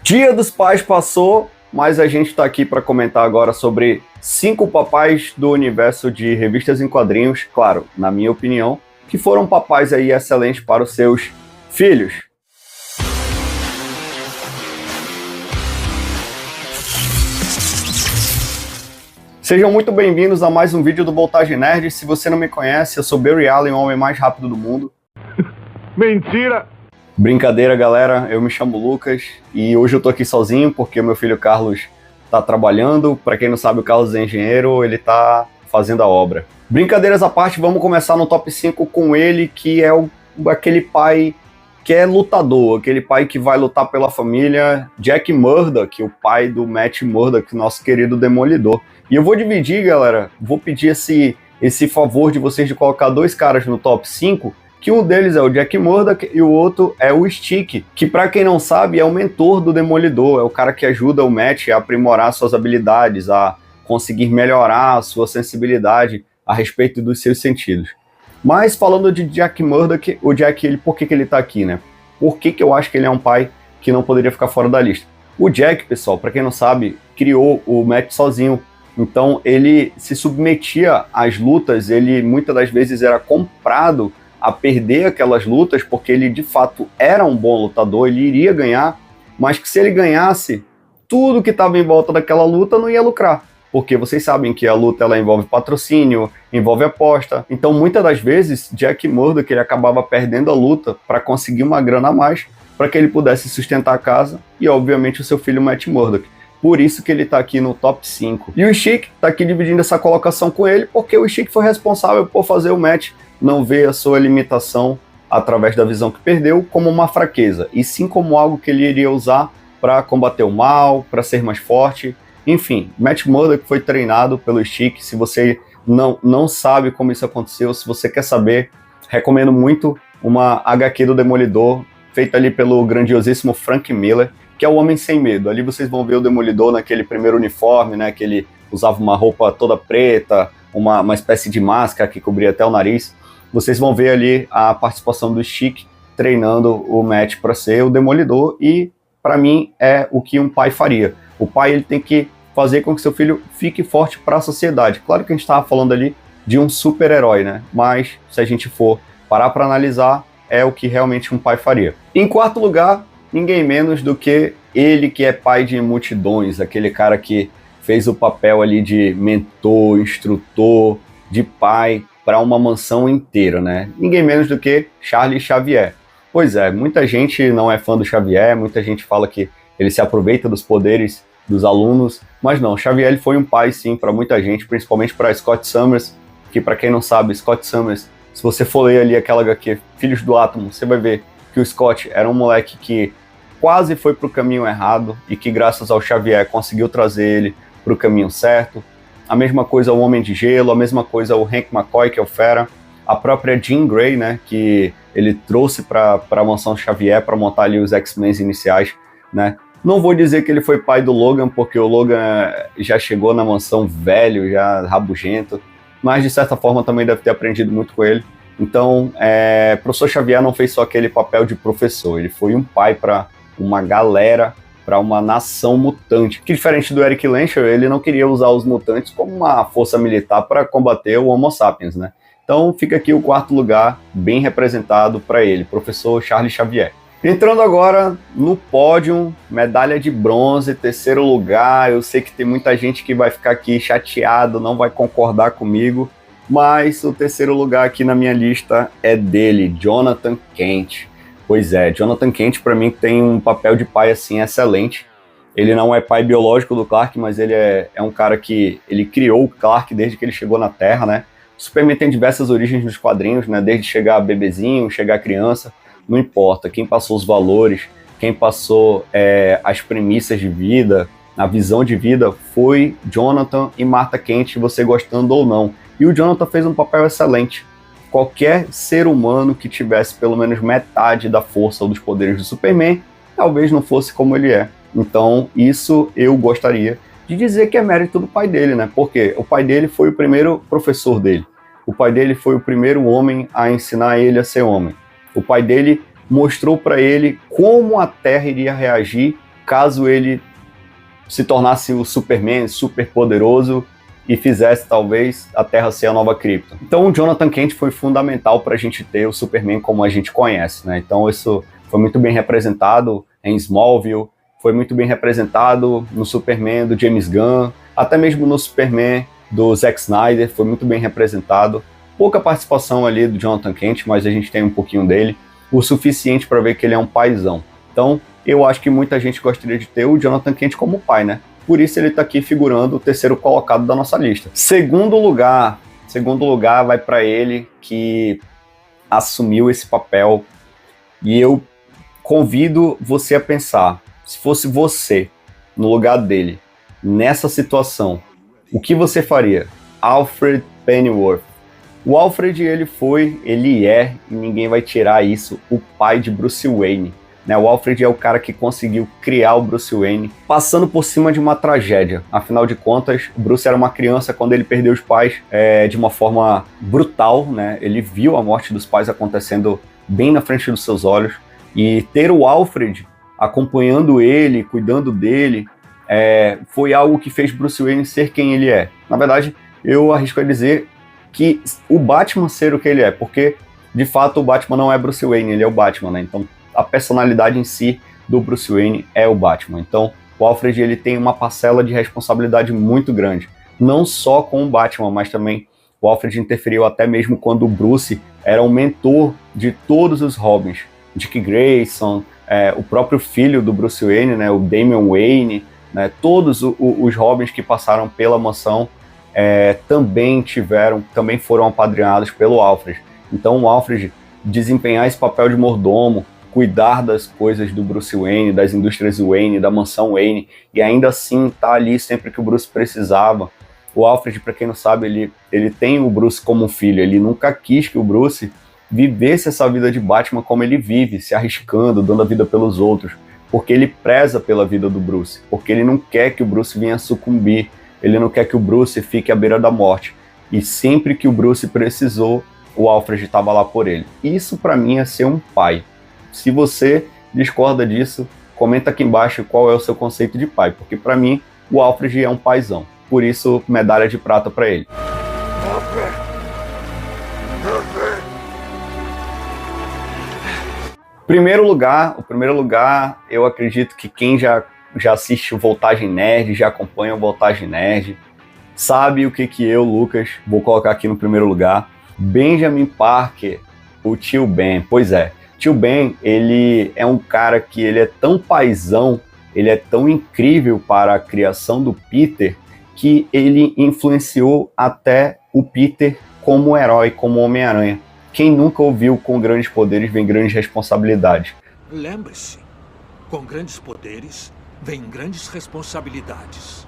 Dia dos Pais passou, mas a gente está aqui para comentar agora sobre 5 papais do universo de revistas em quadrinhos, claro, na minha opinião, que foram papais aí excelentes para os seus filhos. Sejam muito bem-vindos a mais um vídeo do Voltagem Nerd. Se você não me conhece, eu sou Barry Allen, o homem mais rápido do mundo. Mentira! Brincadeira, galera, eu me chamo Lucas e hoje eu tô aqui sozinho porque o meu filho Carlos tá trabalhando. Para quem não sabe, o Carlos é engenheiro, ele tá fazendo a obra. Brincadeiras à parte, vamos começar no top 5 com ele, que é aquele pai que é lutador, aquele pai que vai lutar pela família, Jack Murdock, o pai do Matt Murdock, nosso querido Demolidor. E eu vou dividir, galera, vou pedir esse favor de vocês de colocar 2 caras no top 5, que um deles é o Jack Murdock e o outro é o Stick, que para quem não sabe é o mentor do Demolidor, é o cara que ajuda o Matt a aprimorar suas habilidades, a conseguir melhorar a sua sensibilidade a respeito dos seus sentidos. Mas falando de Jack Murdock, o Jack, por que ele tá aqui, né? Por que eu acho que ele é um pai que não poderia ficar fora da lista? O Jack, pessoal, para quem não sabe, criou o Matt sozinho. Então ele se submetia às lutas, ele muitas das vezes era comprado a perder aquelas lutas, porque ele de fato era um bom lutador, ele iria ganhar, mas que se ele ganhasse, tudo que estava em volta daquela luta não ia lucrar. Porque vocês sabem que a luta ela envolve patrocínio, envolve aposta. Então, muitas das vezes, Jack Murdock ele acabava perdendo a luta para conseguir uma grana a mais, para que ele pudesse sustentar a casa e, obviamente, o seu filho Matt Murdock. Por isso que ele está aqui no top 5. E o Stick está aqui dividindo essa colocação com ele, porque o Stick foi responsável por fazer o Matt não ver a sua limitação através da visão que perdeu como uma fraqueza, e sim como algo que ele iria usar para combater o mal, para ser mais forte. Enfim, Matt Murdock foi treinado pelo Stick. Se você não sabe como isso aconteceu, se você quer saber, recomendo muito uma HQ do Demolidor, feita ali pelo grandiosíssimo Frank Miller, que é o Homem Sem Medo. Ali vocês vão ver o Demolidor naquele primeiro uniforme, né, que ele usava uma roupa toda preta, uma espécie de máscara que cobria até o nariz. Vocês vão ver ali a participação do Stick treinando o Matt para ser o Demolidor, e para mim é o que um pai faria. O pai ele tem que fazer com que seu filho fique forte para a sociedade. Claro que a gente estava falando ali de um super-herói, né? Mas se a gente for parar para analisar, é o que realmente um pai faria. Em quarto lugar, ninguém menos do que ele que é pai de multidões, aquele cara que fez o papel ali de mentor, instrutor, de pai para uma mansão inteira, né? Ninguém menos do que Charles Xavier. Pois é, muita gente não é fã do Xavier, muita gente fala que ele se aproveita dos poderes dos alunos, mas não, Xavier ele foi um pai sim para muita gente, principalmente para Scott Summers, que para quem não sabe, Scott Summers, se você for ler ali aquela HQ, Filhos do Átomo, você vai ver que o Scott era um moleque que quase foi para o caminho errado e que graças ao Xavier conseguiu trazer ele para o caminho certo. A mesma coisa o Homem de Gelo, a mesma coisa o Hank McCoy, que é o Fera, a própria Jean Grey, né, que ele trouxe para a mansão Xavier para montar ali os X-Men iniciais, né. Não vou dizer que ele foi pai do Logan, porque o Logan já chegou na mansão velho, já rabugento, mas de certa forma também deve ter aprendido muito com ele. Então, o professor Xavier não fez só aquele papel de professor, ele foi um pai para uma galera, para uma nação mutante. Que diferente do Eric Lensher, ele não queria usar os mutantes como uma força militar para combater o Homo sapiens, né? Então fica aqui o quarto lugar, bem representado para ele, professor Charles Xavier. Entrando agora no pódio, medalha de bronze, terceiro lugar. Eu sei que tem muita gente que vai ficar aqui chateado, não vai concordar comigo, mas o terceiro lugar aqui na minha lista é dele, Jonathan Kent. Pois é, Jonathan Kent para mim tem um papel de pai assim excelente. Ele não é pai biológico do Clark, mas ele é um cara que ele criou o Clark desde que ele chegou na Terra, né? O Superman tem diversas origens nos quadrinhos, né? Desde chegar bebezinho, chegar criança, não importa. Quem passou os valores, quem passou as premissas de vida, a visão de vida, foi Jonathan e Martha Kent, você gostando ou não. E o Jonathan fez um papel excelente. Qualquer ser humano que tivesse pelo menos metade da força ou dos poderes do Superman, talvez não fosse como ele é. Então, isso eu gostaria de dizer que é mérito do pai dele, né? Porque o pai dele foi o primeiro professor dele. O pai dele foi o primeiro homem a ensinar ele a ser homem. O pai dele mostrou para ele como a Terra iria reagir caso ele se tornasse o Superman super poderoso e fizesse talvez a Terra ser a nova Krypton. Então o Jonathan Kent foi fundamental para a gente ter o Superman como a gente conhece, né? Então isso foi muito bem representado em Smallville, foi muito bem representado no Superman do James Gunn, até mesmo no Superman do Zack Snyder, foi muito bem representado. Pouca participação ali do Jonathan Kent, mas a gente tem um pouquinho dele, o suficiente para ver que ele é um paizão. Então, eu acho que muita gente gostaria de ter o Jonathan Kent como pai, né? Por isso ele está aqui figurando o terceiro colocado da nossa lista. Segundo lugar vai para ele que assumiu esse papel, e eu convido você a pensar, se fosse você no lugar dele, nessa situação, o que você faria? Alfred Pennyworth. O Alfred, ele é, e ninguém vai tirar isso, o pai de Bruce Wayne. Né? O Alfred é o cara que conseguiu criar o Bruce Wayne, passando por cima de uma tragédia. Afinal de contas, o Bruce era uma criança quando ele perdeu os pais de uma forma brutal. Né? Ele viu a morte dos pais acontecendo bem na frente dos seus olhos. E ter o Alfred acompanhando ele, cuidando dele, foi algo que fez Bruce Wayne ser quem ele é. Na verdade, eu arrisco a dizer que o Batman ser o que ele é, porque, de fato, o Batman não é Bruce Wayne, ele é o Batman, né? Então, a personalidade em si do Bruce Wayne é o Batman. Então, o Alfred, ele tem uma parcela de responsabilidade muito grande, não só com o Batman, mas também o Alfred interferiu até mesmo quando o Bruce era o mentor de todos os Robins, Dick Grayson, o próprio filho do Bruce Wayne, né, o Damian Wayne, né, todos os Robins que passaram pela mansão também foram apadrinhados pelo Alfred. Então o Alfred desempenhar esse papel de mordomo, cuidar das coisas do Bruce Wayne, das indústrias Wayne, da mansão Wayne, e ainda assim tá ali sempre que o Bruce precisava. O Alfred, para quem não sabe, ele tem o Bruce como um filho, ele nunca quis que o Bruce vivesse essa vida de Batman como ele vive, se arriscando, dando a vida pelos outros, porque ele preza pela vida do Bruce, porque ele não quer que o Bruce venha sucumbir, ele não quer que o Bruce fique à beira da morte. E sempre que o Bruce precisou, o Alfred estava lá por ele. Isso para mim é ser um pai. Se você discorda disso, comenta aqui embaixo qual é o seu conceito de pai, porque para mim o Alfred é um paizão. Por isso, medalha de prata para ele. O primeiro lugar, eu acredito que quem já assiste o Voltagem Nerd, já acompanha o Voltagem Nerd, sabe o que eu, Lucas, vou colocar aqui no primeiro lugar. Benjamin Parker, o Tio Ben. Pois é, Tio Ben, ele é um cara que ele é tão paizão, ele é tão incrível para a criação do Peter, que ele influenciou até o Peter como herói, como Homem-Aranha. Quem nunca ouviu com grandes poderes vem grandes responsabilidades? Lembre-se, com grandes poderes vem grandes responsabilidades.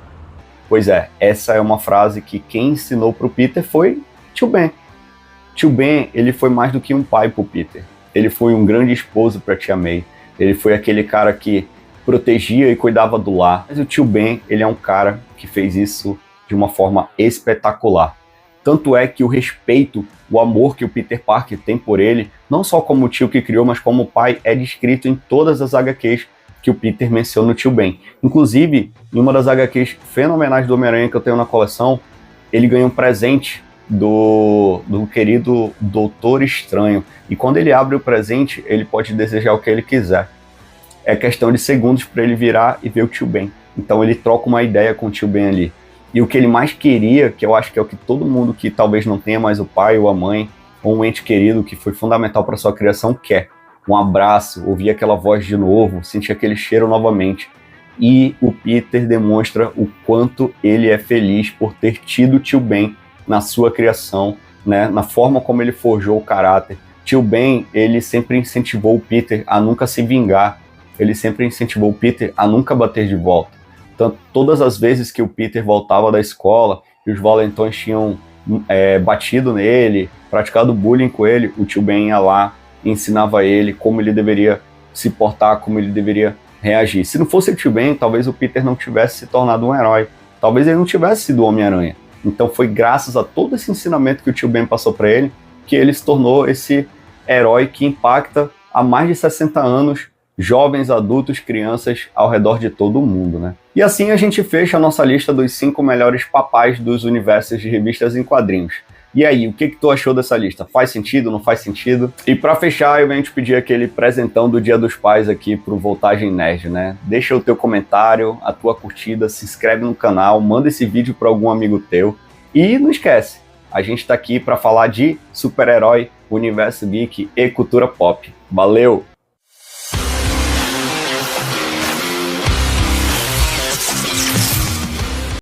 Pois é, essa é uma frase que quem ensinou para o Peter foi Tio Ben. Tio Ben, ele foi mais do que um pai para o Peter. Ele foi um grande esposo para a Tia May. Ele foi aquele cara que protegia e cuidava do lar. Mas o Tio Ben, ele é um cara que fez isso de uma forma espetacular. Tanto é que o respeito, o amor que o Peter Parker tem por ele, não só como o tio que criou, mas como pai, é descrito em todas as HQs que o Peter menciona no Tio Ben. Inclusive, em uma das HQs fenomenais do Homem-Aranha que eu tenho na coleção, ele ganha um presente do querido Doutor Estranho. E quando ele abre o presente, ele pode desejar o que ele quiser. É questão de segundos para ele virar e ver o Tio Ben. Então ele troca uma ideia com o Tio Ben ali. E o que ele mais queria, que eu acho que é o que todo mundo que talvez não tenha mais o pai ou a mãe, ou um ente querido que foi fundamental para sua criação, quer. Um abraço, ouvir aquela voz de novo, sentir aquele cheiro novamente. E o Peter demonstra o quanto ele é feliz por ter tido o Tio Ben na sua criação, né, na forma como ele forjou o caráter. Tio Ben, ele sempre incentivou o Peter a nunca se vingar, ele sempre incentivou o Peter a nunca bater de volta. Tanto, todas as vezes que o Peter voltava da escola e os valentões tinham batido nele, praticado bullying com ele, o Tio Ben ia lá e ensinava ele como ele deveria se portar, como ele deveria reagir. Se não fosse o Tio Ben, talvez o Peter não tivesse se tornado um herói, talvez ele não tivesse sido Homem-Aranha. Então foi graças a todo esse ensinamento que o Tio Ben passou para ele que ele se tornou esse herói que impacta há mais de 60 anos jovens, adultos, crianças ao redor de todo o mundo, né? E assim a gente fecha a nossa lista dos 5 melhores papais dos universos de revistas em quadrinhos. E aí, o que tu achou dessa lista? Faz sentido, não faz sentido? E para fechar, eu venho te pedir aquele presentão do Dia dos Pais aqui pro Voltagem Nerd, né? Deixa o teu comentário, a tua curtida, se inscreve no canal, manda esse vídeo para algum amigo teu. E não esquece, a gente tá aqui para falar de super-herói, universo geek e cultura pop. Valeu!